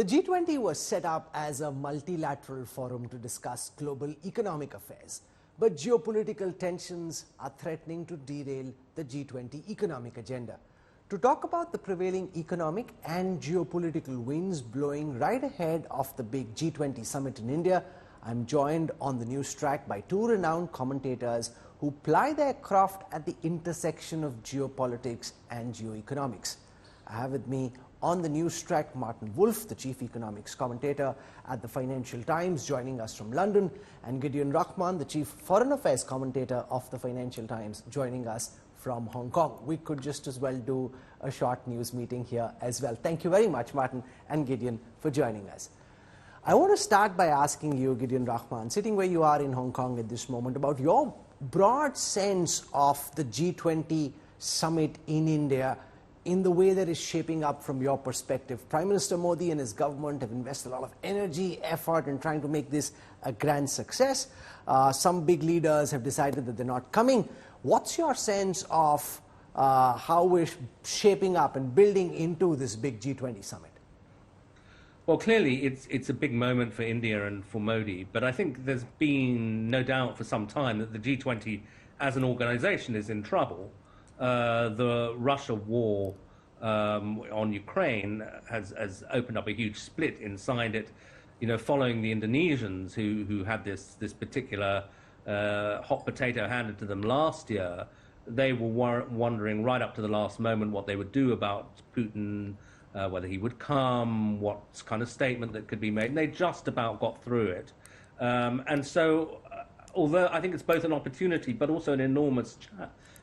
The G20 was set up as a multilateral forum to discuss global economic affairs, but geopolitical tensions are threatening to derail the G20 economic agenda. To talk about the prevailing economic and geopolitical winds blowing right ahead of the big G20 Summit in India, I'm joined on the news track by two renowned commentators who ply their craft at the intersection of geopolitics and geoeconomics. I have with me on the news track Martin Wolf, the chief economics commentator at the Financial Times, joining us from London, and Gideon Rachman, the chief foreign affairs commentator of the Financial Times, joining us from Hong Kong. We could just as well do a short news meeting here as well. Thank you very much, Martin and Gideon, for joining us. I want to start by asking you, Gideon Rachman, sitting where you are in Hong Kong at this moment, about your broad sense of the G20 summit in India in the way that is shaping up from your perspective. Prime Minister Modi and his government have invested a lot of energy, effort in trying to make this a grand success. Some big leaders have decided that they're not coming. What's your sense of how we're shaping up and building into this big G20 summit? Well, clearly it's a big moment for India and for Modi, but I think there's been no doubt for some time that the G20 as an organization is in trouble. The Russia war on Ukraine has opened up a huge split inside it. You know, following the Indonesians who had this particular hot potato handed to them last year, they were wondering right up to the last moment what they would do about Putin, whether he would come, what kind of statement that could be made. And they just about got through it. And so, although I think it's both an opportunity but also an enormous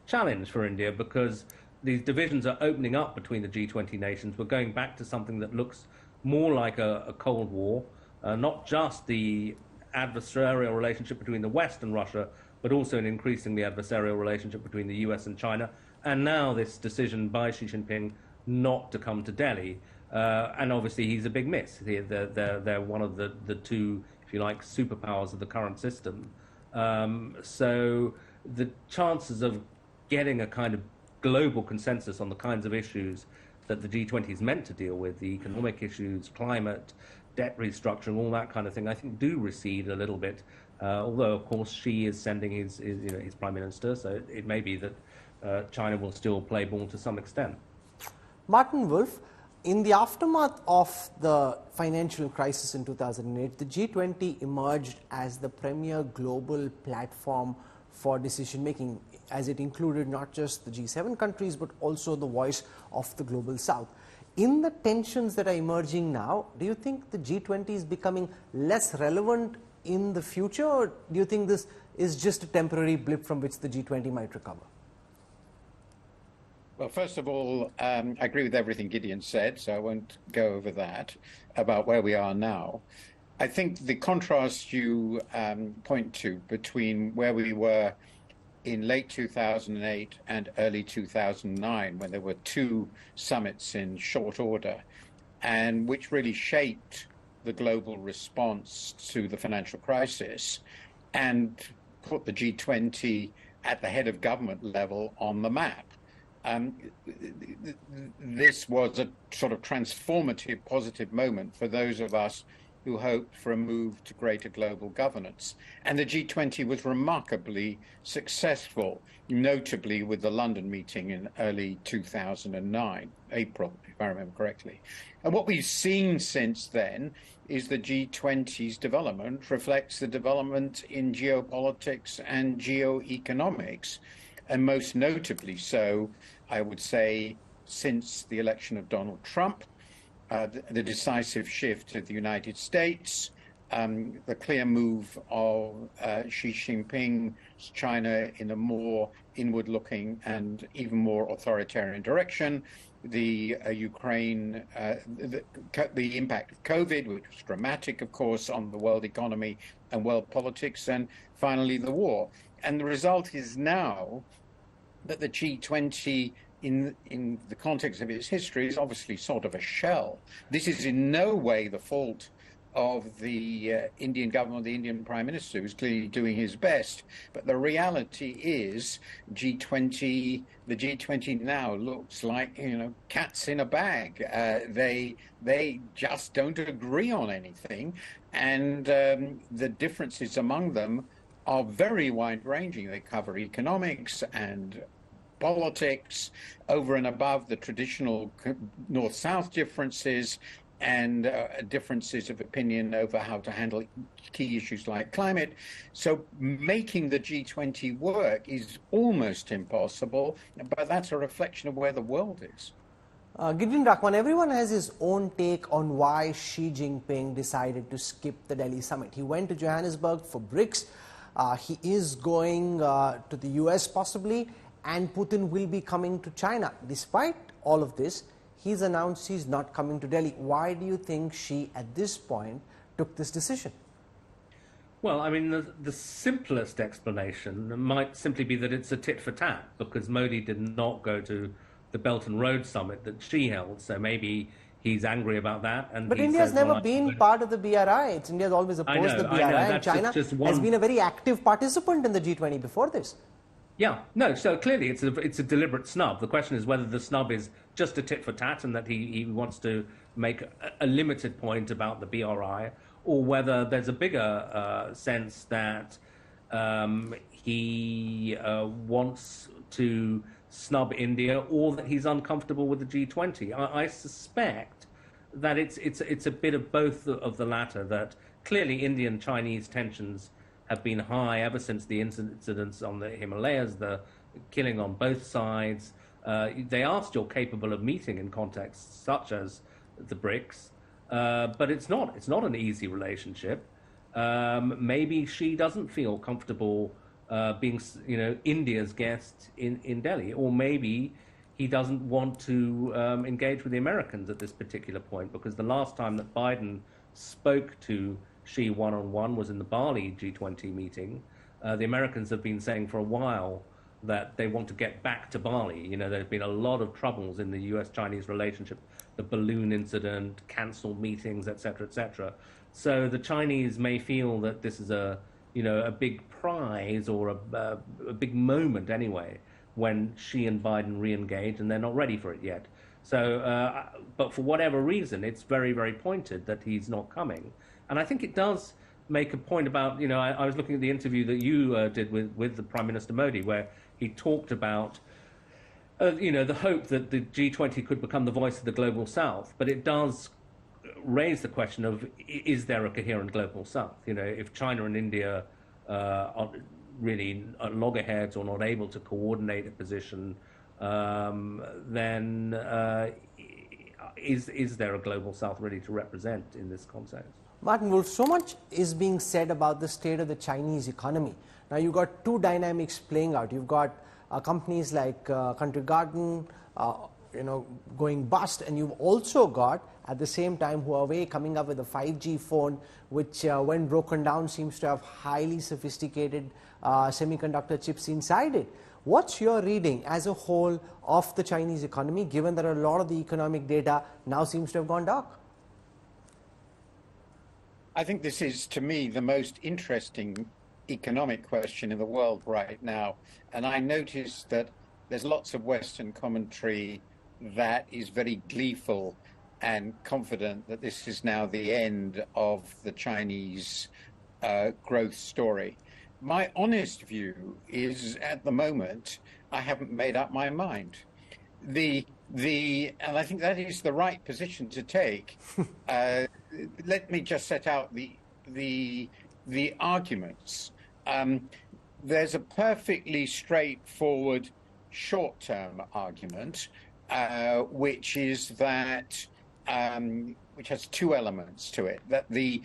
challenge for India, because these divisions are opening up between the G20 nations. We're going back to something that looks more like a Cold War, not just the adversarial relationship between the West and Russia, but also an increasingly adversarial relationship between the US and China. And now this decision by Xi Jinping not to come to Delhi. And obviously he's a big miss. They're one of the two, if you like, superpowers of the current system. So the chances of getting a kind of global consensus on the kinds of issues that the G20 is meant to deal with, the economic issues, climate, debt restructuring, all that kind of thing, I think do recede a little bit. Although, of course, Xi is sending his prime minister, so it may be that China will still play ball to some extent. Martin Wolf, in the aftermath of the financial crisis in 2008, the G20 emerged as the premier global platform for decision-making, as it included not just the G7 countries, but also the voice of the global south. In the tensions that are emerging now, do you think the G20 is becoming less relevant in the future, or do you think this is just a temporary blip from which the G20 might recover? Well, first of all, I agree with everything Gideon said, so I won't go over that, about where we are now. I think the contrast you point to between where we were in late 2008 and early 2009, when there were two summits in short order, and which really shaped the global response to the financial crisis and put the G20 at the head of government level on the map. This was a sort of transformative, positive moment for those of us who hoped for a move to greater global governance. And the G20 was remarkably successful, notably with the London meeting in early 2009, April, if I remember correctly. And what we've seen since then is the G20's development reflects the development in geopolitics and geoeconomics, and most notably so, I would say, since the election of Donald Trump, the decisive shift to the United States, the clear move of Xi Jinping's China in a more inward-looking and even more authoritarian direction, the Ukraine, the impact of COVID, which was dramatic, of course, on the world economy and world politics, and finally the war. And the result is now that the G20, in the context of its history, is obviously sort of a shell. This is in no way the fault of the Indian government, the Indian Prime Minister, who's clearly doing his best. But the reality is G20, the G20 now looks like, cats in a bag. They just don't agree on anything. And the differences among them are very wide-ranging. They cover economics and politics over and above the traditional North-South differences and differences of opinion over how to handle key issues like climate. So making the G20 work is almost impossible, but that's a reflection of where the world is. Gideon Rakwan, everyone has his own take on why Xi Jinping decided to skip the Delhi summit. He went to Johannesburg for BRICS. He is going to the US possibly, and Putin will be coming to China. Despite all of this, he's announced he's not coming to Delhi. Why do you think Xi, at this point, took this decision? Well, I mean, the simplest explanation might simply be that it's a tit for tat, because Modi did not go to the Belt and Road Summit that Xi held, so maybe he's angry about that. But India's never been part of the BRI. India's always opposed the BRI, and China has been a very active participant in the G20 before this. Yeah, no, so clearly it's a deliberate snub. The question is whether the snub is just a tit for tat and that he wants to make a limited point about the BRI, or whether there's a bigger sense that he wants to snub India, or that he's uncomfortable with the G20. I suspect that it's a bit of both of the latter, that clearly Indian-Chinese tensions have been high ever since the incidents on the Himalayas, the killing on both sides. They are still capable of meeting in contexts such as the BRICS, but it's not an easy relationship. Maybe Xi doesn't feel comfortable being, India's guest in Delhi, or maybe he doesn't want to engage with the Americans at this particular point, because the last time that Biden spoke to Xi one-on-one was in the Bali G20 meeting. The Americans have been saying for a while that they want to get back to Bali. There have been a lot of troubles in the US-Chinese relationship, the balloon incident, cancelled meetings, etc., etc. So the Chinese may feel that this is a big prize, or a big moment anyway, when Xi and Biden re-engage, and they're not ready for it yet. So, but for whatever reason, it's very, very pointed that he's not coming. And I think it does make a point about, I was looking at the interview that you did with the Prime Minister Modi, where he talked about, the hope that the G20 could become the voice of the global south. But it does raise the question of, is there a coherent global south? If China and India are really at loggerheads or not able to coordinate a position, then is there a global south ready to represent in this context? Martin Wolf, so much is being said about the state of the Chinese economy. Now, you've got two dynamics playing out. You've got companies like Country Garden, going bust, and you've also got, at the same time, Huawei coming up with a 5G phone, which, when broken down, seems to have highly sophisticated semiconductor chips inside it. What's your reading as a whole of the Chinese economy, given that a lot of the economic data now seems to have gone dark? I think this is, to me, the most interesting economic question in the world right now. And I noticed that there's lots of Western commentary that is very gleeful and confident that this is now the end of the Chinese growth story. My honest view is, at the moment, I haven't made up my mind. And I think that is the right position to take. Let me just set out the arguments. There's a perfectly straightforward short-term argument, which is that which has two elements to it: that the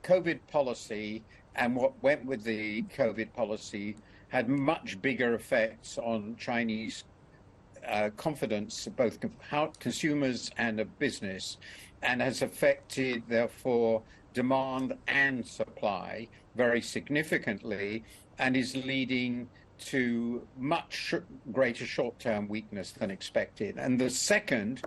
COVID policy and what went with the COVID policy had much bigger effects on Chinese confidence, both consumers and of business, and has affected, therefore, demand and supply very significantly, and is leading to much greater short-term weakness than expected. And the second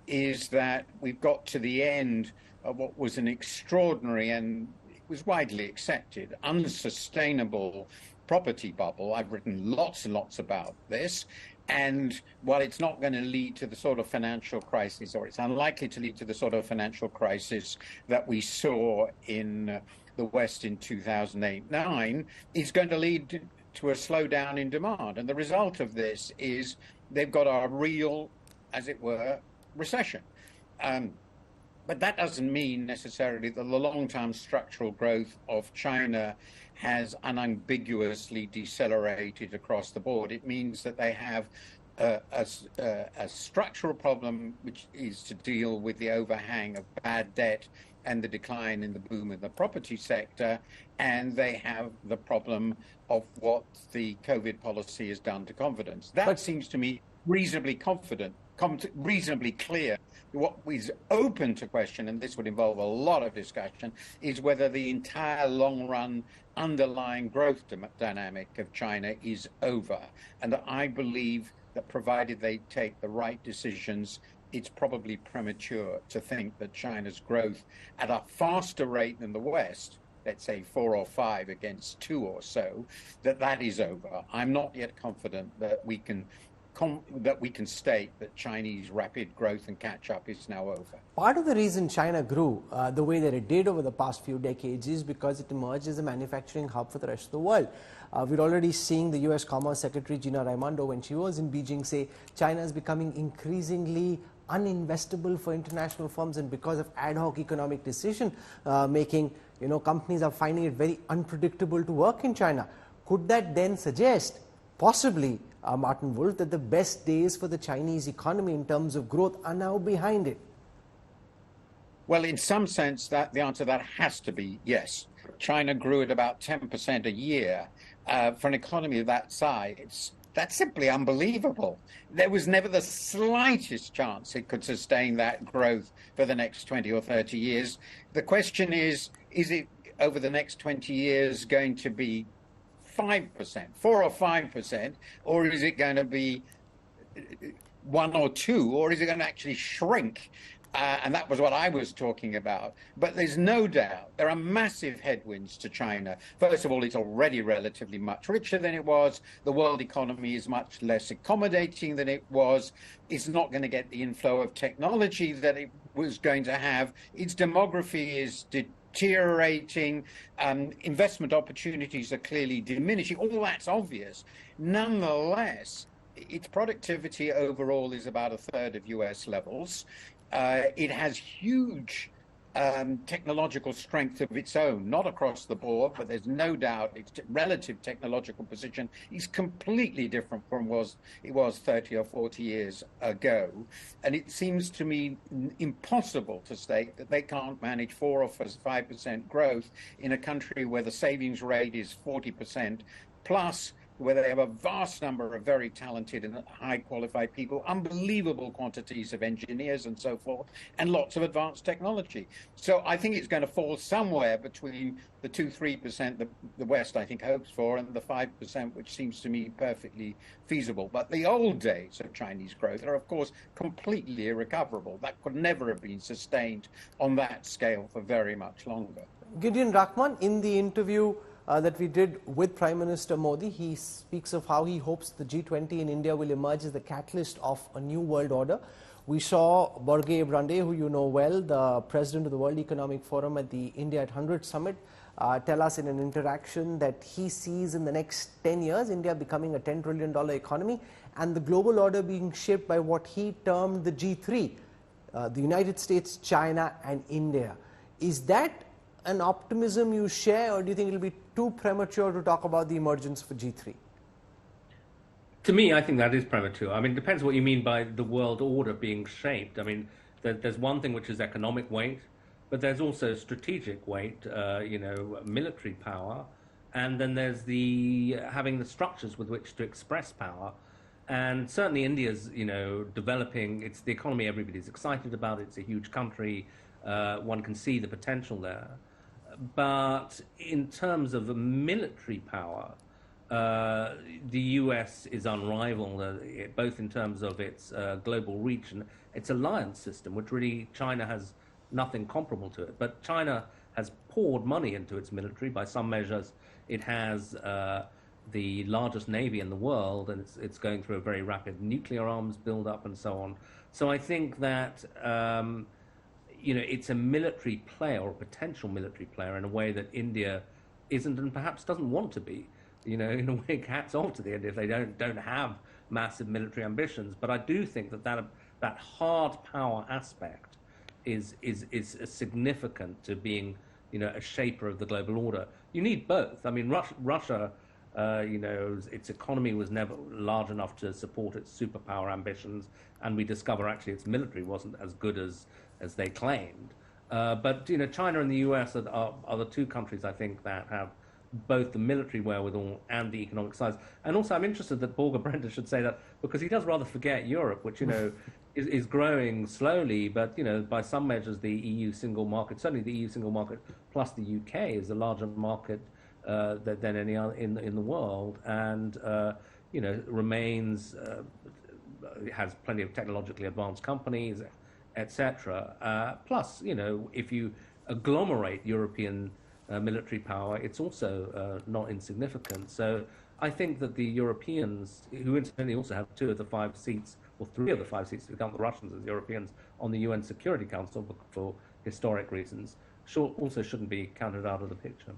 is that we've got to the end of what was an extraordinary and it was widely accepted, unsustainable property bubble. I've written lots and lots about this. And while it's not going to lead to the sort of financial crisis, or it's unlikely to lead to the sort of financial crisis that we saw in the West in 2008-9, it's going to lead to a slowdown in demand. And the result of this is they've got a real, as it were, recession. But that doesn't mean necessarily that the long-term structural growth of China has unambiguously decelerated across the board. It means that they have a structural problem, which is to deal with the overhang of bad debt and the decline in the boom in the property sector, and they have the problem of what the COVID policy has done to confidence. That seems to me reasonably reasonably clear. What is open to question, and this would involve a lot of discussion, is whether the entire long-run underlying growth dynamic of China is over. And I believe that provided they take the right decisions, it's probably premature to think that China's growth at a faster rate than the West, let's say 4 or 5 against 2 or so, that is over. I'm not yet confident that we can state that Chinese rapid growth and catch-up is now over. Part of the reason China grew the way that it did over the past few decades is because it emerged as a manufacturing hub for the rest of the world. We're already seeing the US Commerce Secretary Gina Raimondo, when she was in Beijing, say China is becoming increasingly uninvestable for international firms, and because of ad hoc economic decision making, companies are finding it very unpredictable to work in China. Could that then suggest, possibly, Martin Wolf, that the best days for the Chinese economy in terms of growth are now behind it? Well, in some sense, the answer to that has to be yes. China grew at about 10% a year. For an economy of that size, that's simply unbelievable. There was never the slightest chance it could sustain that growth for the next 20 or 30 years. The question is it over the next 20 years going to be 5%, 4 or 5%, or is it going to be 1 or 2, or is it going to actually shrink? And that was what I was talking about. But there's no doubt there are massive headwinds to China. First of all, it's already relatively much richer than it was. The world economy is much less accommodating than it was. It's not going to get the inflow of technology that it was going to have. Its demography is deteriorating, investment opportunities are clearly diminishing. All that's obvious. Nonetheless, its productivity overall is about a third of US levels. It has huge technological strength of its own, not across the board, but there's no doubt its relative technological position is completely different from it was 30 or 40 years ago. And it seems to me impossible to state that they can't manage 4 or 5% growth in a country where the savings rate is 40% plus, where they have a vast number of very talented and high qualified people, unbelievable quantities of engineers and so forth, and lots of advanced technology. So I think it's going to fall somewhere between the 2-3% that the West, I think, hopes for, and the 5%, which seems to me perfectly feasible. But the old days of Chinese growth are, of course, completely irrecoverable. That could never have been sustained on that scale for very much longer. Gideon Rachman, in the interview that we did with Prime Minister Modi, he speaks of how he hopes the G20 in India will emerge as the catalyst of a new world order. We saw Borge Brande, who you know well, the president of the World Economic Forum at the India at 100 Summit, tell us in an interaction that he sees in the next 10 years India becoming a $10 trillion economy and the global order being shaped by what he termed the G3, the United States, China and India. Is that an optimism you share, or do you think it'll be too premature to talk about the emergence for G3? To me, I think that is premature. I mean, it depends what you mean by the world order being shaped. I mean, there's one thing which is economic weight, but there's also strategic weight, military power, and then there's having the structures with which to express power. And certainly India's, developing. It's the economy everybody's excited about. It's a huge country. One can see the potential there. But in terms of military power, the US is unrivaled, both in terms of its global reach and its alliance system, which really China has nothing comparable to it. But China has poured money into its military. By some measures, it has the largest navy in the world, and it's going through a very rapid nuclear arms build-up and so on. So I think that it's a military player or a potential military player in a way that India isn't and perhaps doesn't want to be. In a way, hats off to the India if they don't have massive military ambitions. But I do think that hard power aspect is significant to being a shaper of the global order. You need both. I mean, Russia, its economy was never large enough to support its superpower ambitions, and we discover actually its military wasn't as good as they claimed. But China and the US are the two countries I think that have both the military wherewithal and the economic size. And also I'm interested that Borge Brenda should say that, because he does rather forget Europe, which is growing slowly, but by some measures the EU single market, certainly the EU single market plus the UK, is a larger market than any other in the world, and remains has plenty of technologically advanced companies, etc. Plus, if you agglomerate European military power, it's also not insignificant. So I think that the Europeans, who incidentally also have 2 of the 5 seats, or 3 of the 5 seats, if you count the Russians as Europeans, on the UN Security Council for historic reasons, also shouldn't be counted out of the picture.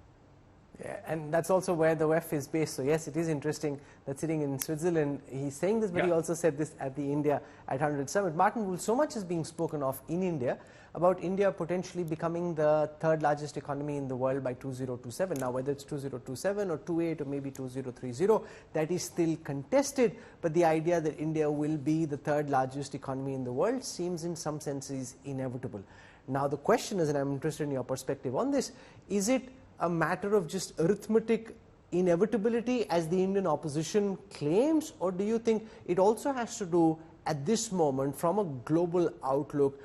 Yeah, and that's also where the WEF is based. So yes, it is interesting that sitting in Switzerland, he's saying this, but he also said this at the India at 100 Summit. Martin, so much is being spoken of in India about India potentially becoming the 3rd largest economy in the world by 2027. Now, whether it's 2027 or 28 or maybe 2030, that is still contested. But the idea that India will be the 3rd largest economy in the world seems in some senses inevitable. Now, the question is, and I'm interested in your perspective on this, is it a matter of just arithmetic inevitability as the Indian opposition claims, or do you think it also has to do at this moment from a global outlook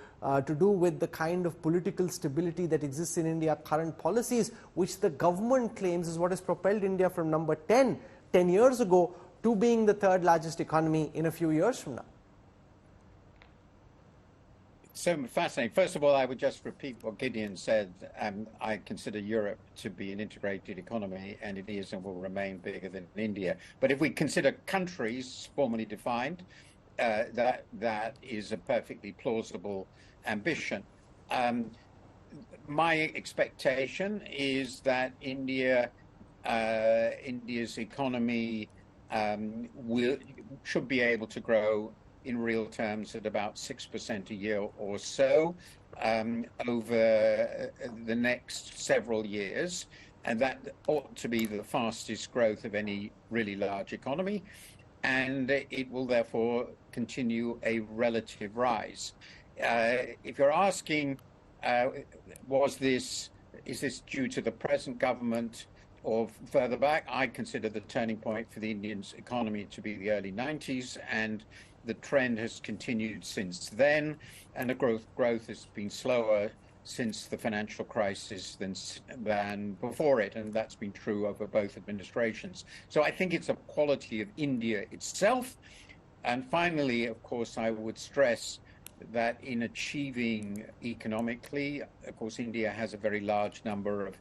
to do with the kind of political stability that exists in India, current policies, which the government claims is what has propelled India from number 10 years ago to being the 3rd largest economy in a few years from now? So fascinating. First of all, I would just repeat what Gideon said. I consider Europe to be an integrated economy, and it is and will remain bigger than India. But if we consider countries formally defined, that is a perfectly plausible ambition. My expectation is that India's economy should be able to grow in real terms at about 6% a year or so over the next several years. And that ought to be the fastest growth of any really large economy. And it will therefore continue a relative rise. If you're asking, is this due to the present government or further back, I consider the turning point for the Indian economy to be the early 90s, and the trend has continued since then, and the growth has been slower since the financial crisis than before it, and that's been true over both administrations. So I think it's a quality of India itself. And finally, of course, I would stress that in achieving economically, of course, India has a very large number of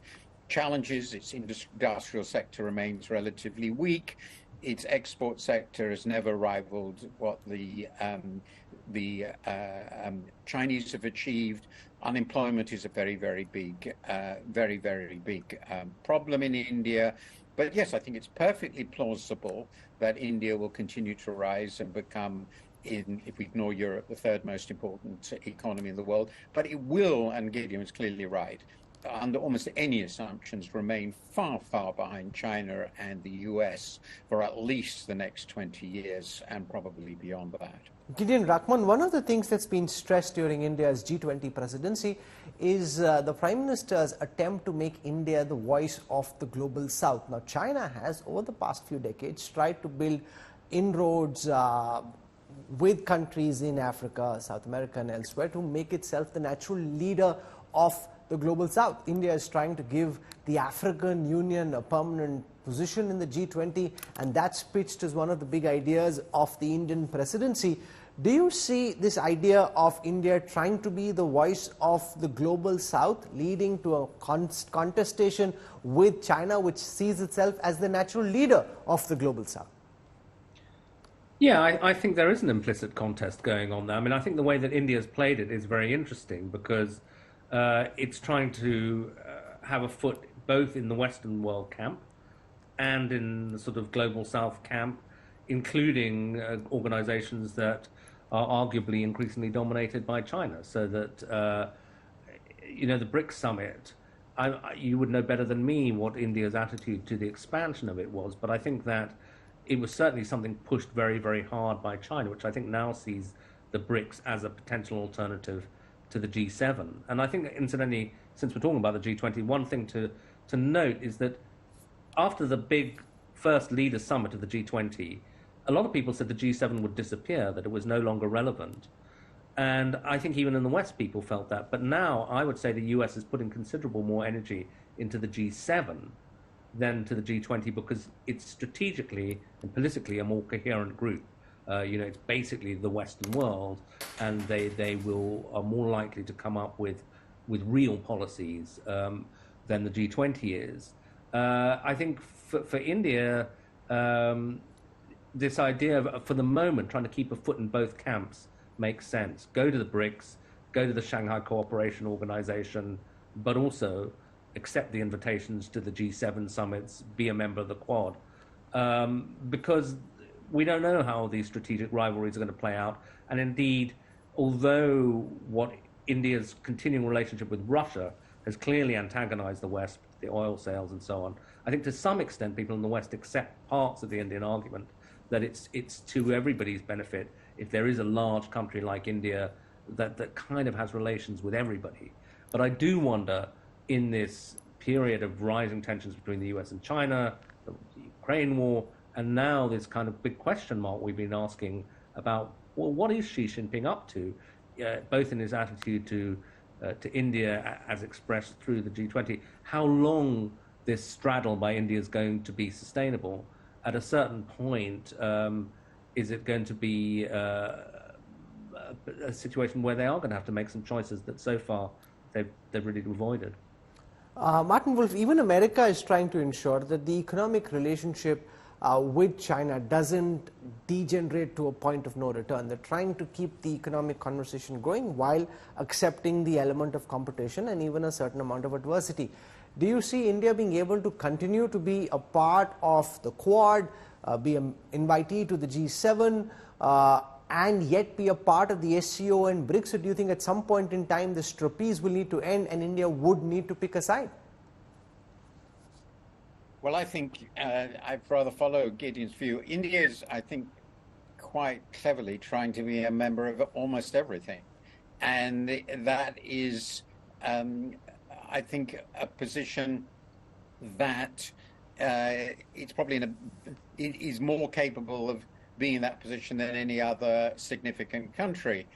challenges. Its industrial sector remains relatively weak. Its export sector has never rivaled what the Chinese have achieved. Unemployment is a very, very big problem in India. But yes, I think it's perfectly plausible that India will continue to rise and become, if we ignore Europe, the 3rd most important economy in the world. But it will, and Gideon is clearly right, under almost any assumptions, remain far, far behind China and the US for at least the next 20 years and probably beyond that. Gideon Rachman, one of the things that's been stressed during India's G20 presidency is the Prime Minister's attempt to make India the voice of the global South. Now, China has, over the past few decades, tried to build inroads with countries in Africa, South America and elsewhere to make itself the natural leader of the global South. India is trying to give the African Union a permanent position in the G20, and that's pitched as one of the big ideas of the Indian presidency. Do you see this idea of India trying to be the voice of the global south, leading to a contestation with China, which sees itself as the natural leader of the global south? Yeah, I think there is an implicit contest going on there. I mean, I think the way that India's played it is very interesting because it's trying to have a foot both in the Western world camp and in the sort of global south camp, including organizations that are arguably increasingly dominated by China. So that, the BRICS summit, you would know better than me what India's attitude to the expansion of it was, but I think that it was certainly something pushed very, very hard by China, which I think now sees the BRICS as a potential alternative to the G7. And I think, incidentally, since we're talking about the G20, one thing to note is that after the big first leaders summit of the G20, a lot of people said the G7 would disappear, that it was no longer relevant. And I think even in the West, people felt that. But now I would say the US is putting considerable more energy into the G7 than to the G20 because it's strategically and politically a more coherent group. It's basically the Western world, and they are more likely to come up with real policies than the G20 is. I think for India, this idea of, for the moment, trying to keep a foot in both camps makes sense. Go to the BRICS, go to the Shanghai Cooperation Organization, but also accept the invitations to the G7 summits, be a member of the Quad. Because we don't know how these strategic rivalries are going to play out. And indeed, although what India's continuing relationship with Russia has clearly antagonized the West, the oil sales and so on, I think to some extent people in the West accept parts of the Indian argument that it's to everybody's benefit if there is a large country like India that kind of has relations with everybody. But I do wonder, in this period of rising tensions between the US and China, the Ukraine war, and now this kind of big question mark we've been asking about, well, what is Xi Jinping up to, both in his attitude to India as expressed through the G20, how long this straddle by India is going to be sustainable. At a certain point, is it going to be a situation where they are going to have to make some choices that so far they've really avoided? Martin Wolf, even America is trying to ensure that the economic relationship with China doesn't degenerate to a point of no return. They're trying to keep the economic conversation going while accepting the element of competition and even a certain amount of adversity. Do you see India being able to continue to be a part of the Quad, be an invitee to the G7, and yet be a part of the SCO and BRICS? Or do you think at some point in time this trapeze will need to end and India would need to pick a side? Well, I think I'd rather follow Gideon's view. India is, I think, quite cleverly trying to be a member of almost everything. And that is, I think, a position that it's probably it is more capable of being in that position than any other significant country.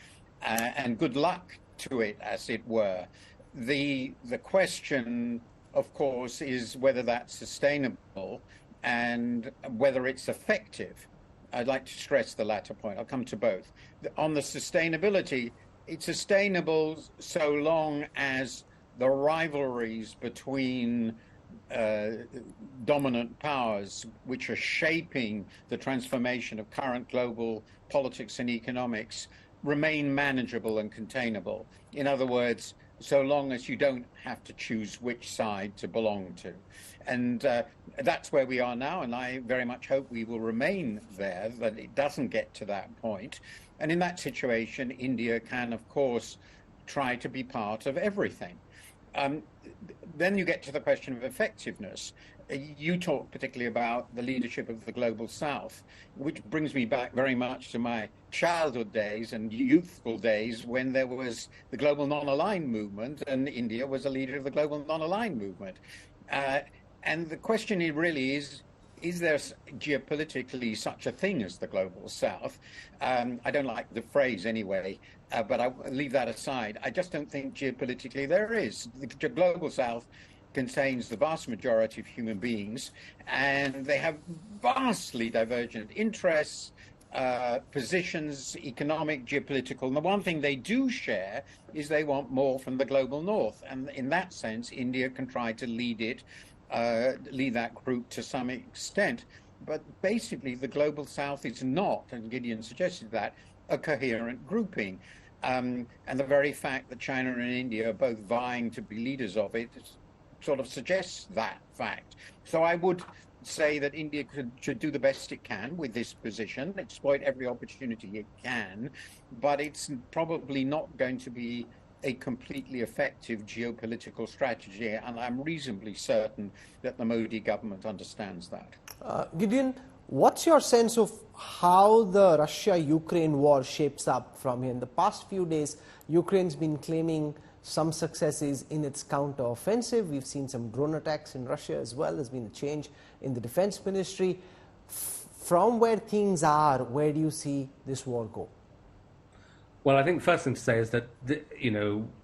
And good luck to it, as it were. The question, of course, is whether that's sustainable and whether it's effective. I'd like to stress the latter point. I'll come to both. On the sustainability, it's sustainable so long as the rivalries between dominant powers, which are shaping the transformation of current global politics and economics, remain manageable and containable. In other words, so long as you don't have to choose which side to belong to. And that's where we are now, and I very much hope we will remain there, that it doesn't get to that point. And in that situation, India can, of course, try to be part of everything. Then you get to the question of effectiveness. You talk particularly about the leadership of the Global South, which brings me back very much to my childhood days and youthful days when there was the Global Non-Aligned Movement and India was a leader of the Global Non-Aligned Movement. And the question really is there geopolitically such a thing as the Global South? I don't like the phrase anyway, but I'll leave that aside. I just don't think geopolitically there is. The Global South contains the vast majority of human beings, and they have vastly divergent interests, positions, economic, geopolitical. And the one thing they do share is they want more from the global north. And in that sense, India can try to lead that group to some extent. But basically, the global south is not, and Gideon suggested that, a coherent grouping. And the very fact that China and India are both vying to be leaders of it sort of suggests that fact. So I would say that India should do the best it can with this position, exploit every opportunity it can, but it's probably not going to be a completely effective geopolitical strategy, and I'm reasonably certain that the Modi government understands that. Gideon, what's your sense of how the Russia-Ukraine war shapes up from here? In the past few days, Ukraine's been claiming some successes in its counter-offensive. We've seen some drone attacks in Russia as well. There's been a change in the defense ministry. From where things are, where do you see this war go? Well, I think the first thing to say is that,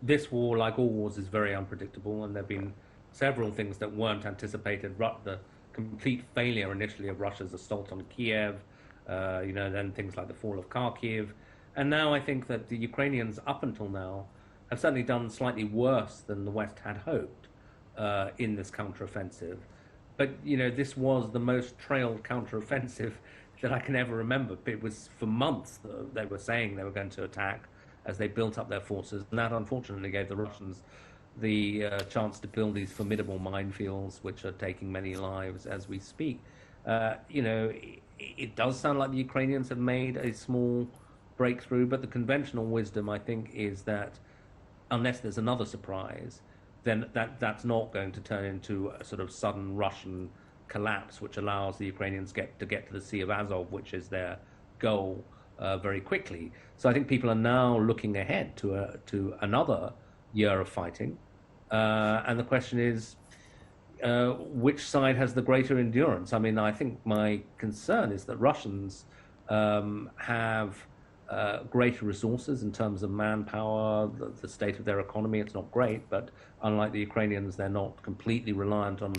this war, like all wars, is very unpredictable, and there have been several things that weren't anticipated. The complete failure initially of Russia's assault on Kiev, then things like the fall of Kharkiv. And now I think that the Ukrainians, up until now, have certainly done slightly worse than the West had hoped in this counteroffensive. But, this was the most trailed counteroffensive that I can ever remember. It was for months that they were saying they were going to attack as they built up their forces. And that, unfortunately, gave the Russians the chance to build these formidable minefields, which are taking many lives as we speak. It does sound like the Ukrainians have made a small breakthrough, but the conventional wisdom, I think, is that unless there's another surprise, then that's not going to turn into a sort of sudden Russian collapse, which allows the Ukrainians to get to the Sea of Azov, which is their goal, very quickly. So I think people are now looking ahead to another year of fighting, and the question is, which side has the greater endurance? I mean, I think my concern is that Russians have greater resources in terms of manpower, the state of their economy. It's not great, but unlike the Ukrainians, they're not completely reliant on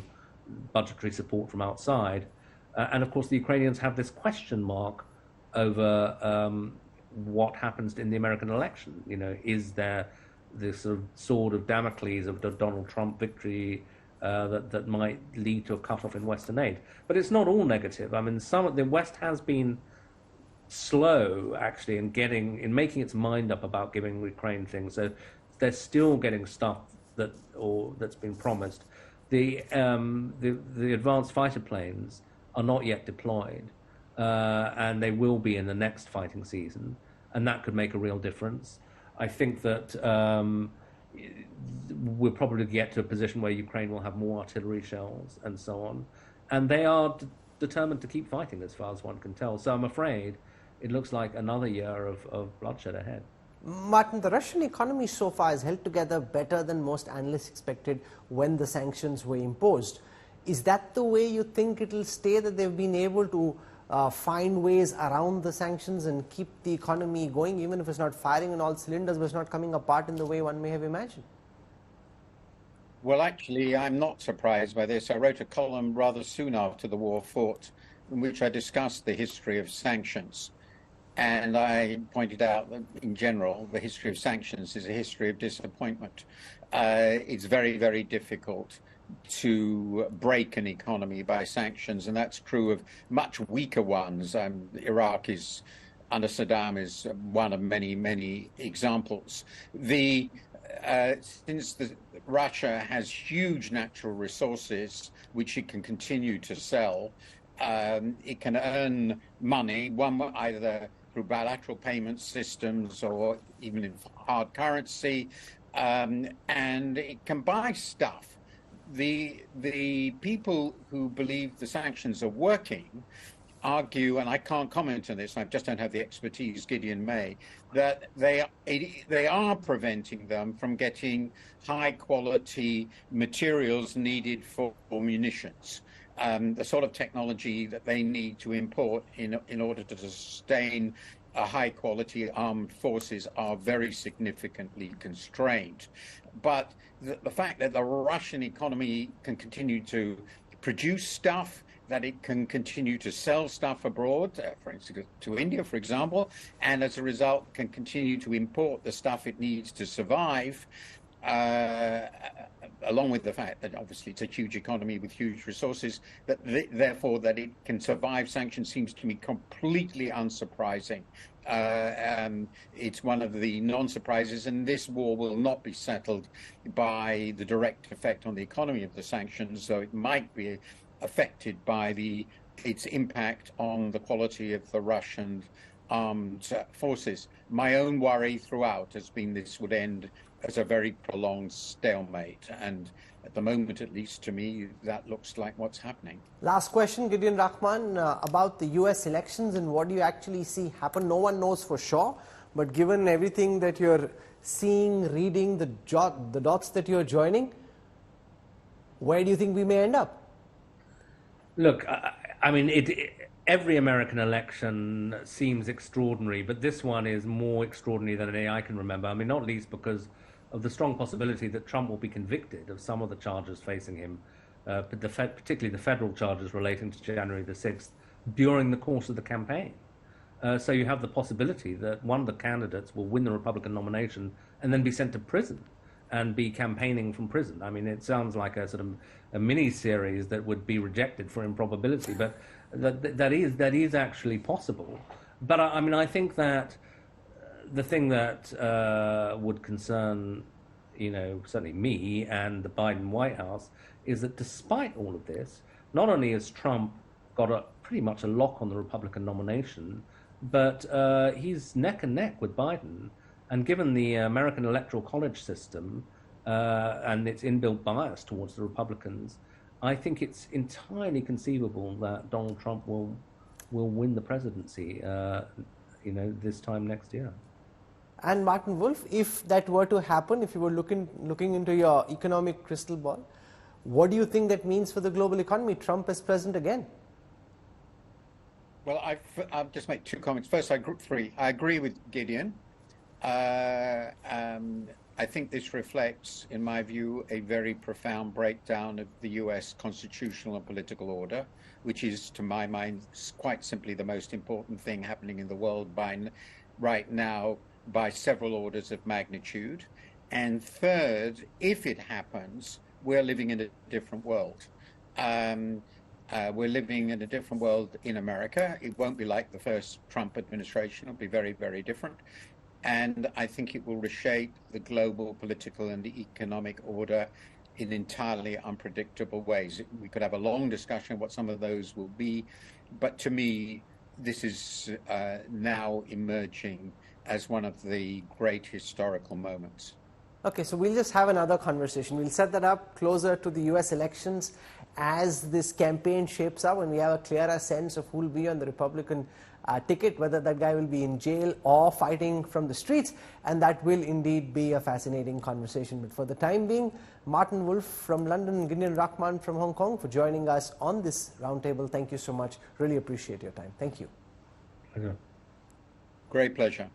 budgetary support from outside. And of course, the Ukrainians have this question mark over what happens in the American election. Is there this sort of sword of Damocles of the Donald Trump victory that might lead to a cutoff in Western aid? But it's not all negative. I mean, the West has been slow, actually, in making its mind up about giving Ukraine things. So they're still getting stuff that's been promised. The advanced fighter planes are not yet deployed, and they will be in the next fighting season, and that could make a real difference. I think that we'll probably get to a position where Ukraine will have more artillery shells and so on, and they are determined to keep fighting as far as one can tell. So I'm afraid it looks like another year of bloodshed ahead. Martin, the Russian economy so far has held together better than most analysts expected when the sanctions were imposed. Is that the way you think it will stay, that they've been able to find ways around the sanctions and keep the economy going, even if it's not firing on all cylinders, but it's not coming apart in the way one may have imagined? Well, actually, I'm not surprised by this. I wrote a column rather soon after the war fought in which I discussed the history of sanctions. And I pointed out that, in general, the history of sanctions is a history of disappointment. It's very, very difficult to break an economy by sanctions, and that's true of much weaker ones. Iraq under Saddam is one of many, many examples. Since Russia has huge natural resources, which it can continue to sell, it can earn money, either through bilateral payment systems or even in hard currency, and it can buy stuff. The people who believe the sanctions are working argue, and I can't comment on this, I just don't have the expertise, Gideon may, that they are preventing them from getting high quality materials needed for munitions. The sort of technology that they need to import in order to sustain a high-quality armed forces are very significantly constrained. but the fact that the Russian economy can continue to produce stuff, that it can continue to sell stuff abroad, for instance, to India, for example, and as a result can continue to import the stuff it needs to survive, along with the fact that obviously it's a huge economy with huge resources, that therefore that it can survive sanctions seems to me completely unsurprising. It's one of the non-surprises, and this war will not be settled by the direct effect on the economy of the sanctions, though it might be affected by its impact on the quality of the Russian armed forces. My own worry throughout has been this would end as a very prolonged stalemate, and at the moment, at least to me, that looks like what's happening. Last question, Gideon Rahman, about the US elections and what do you actually see happen? No one knows for sure, but given everything that you're seeing, reading, the dots that you're joining, where do you think we may end up? Look, I mean, every American election seems extraordinary, but this one is more extraordinary than any I can remember. I mean, not least because of the strong possibility that Trump will be convicted of some of the charges facing him, particularly the federal charges relating to January the 6th, during the course of the campaign. So you have the possibility that one of the candidates will win the Republican nomination and then be sent to prison and be campaigning from prison. I mean, it sounds like a sort of a mini-series that would be rejected for improbability, but that is actually possible. But I mean, I think that the thing that would concern, certainly me and the Biden White House is that despite all of this, not only has Trump got pretty much a lock on the Republican nomination, but he's neck and neck with Biden. And given the American Electoral College system and its inbuilt bias towards the Republicans, I think it's entirely conceivable that Donald Trump will win the presidency, this time next year. And Martin Wolf, if that were to happen, if you were looking into your economic crystal ball, what do you think that means for the global economy, Trump as president again? Well, I'll just make two comments. First, I agree with Gideon. I think this reflects, in my view, a very profound breakdown of the US constitutional and political order, which is, to my mind, quite simply the most important thing happening in the world right now by several orders of magnitude. And third, if it happens, we're living in a different world. We're living in a different world in America. It won't be like the first Trump administration. It'll be very, very different. And I think it will reshape the global political and the economic order in entirely unpredictable ways. We could have a long discussion of what some of those will be, but to me, this is now emerging as one of the great historical moments. Okay, so we'll just have another conversation. We'll set that up closer to the US elections as this campaign shapes up and we have a clearer sense of who will be on the Republican ticket, whether that guy will be in jail or fighting from the streets, and that will indeed be a fascinating conversation. But for the time being, Martin Wolf from London, Gideon Rahman from Hong Kong for joining us on this roundtable. Thank you so much. Really appreciate your time. Thank you. Pleasure. Great pleasure.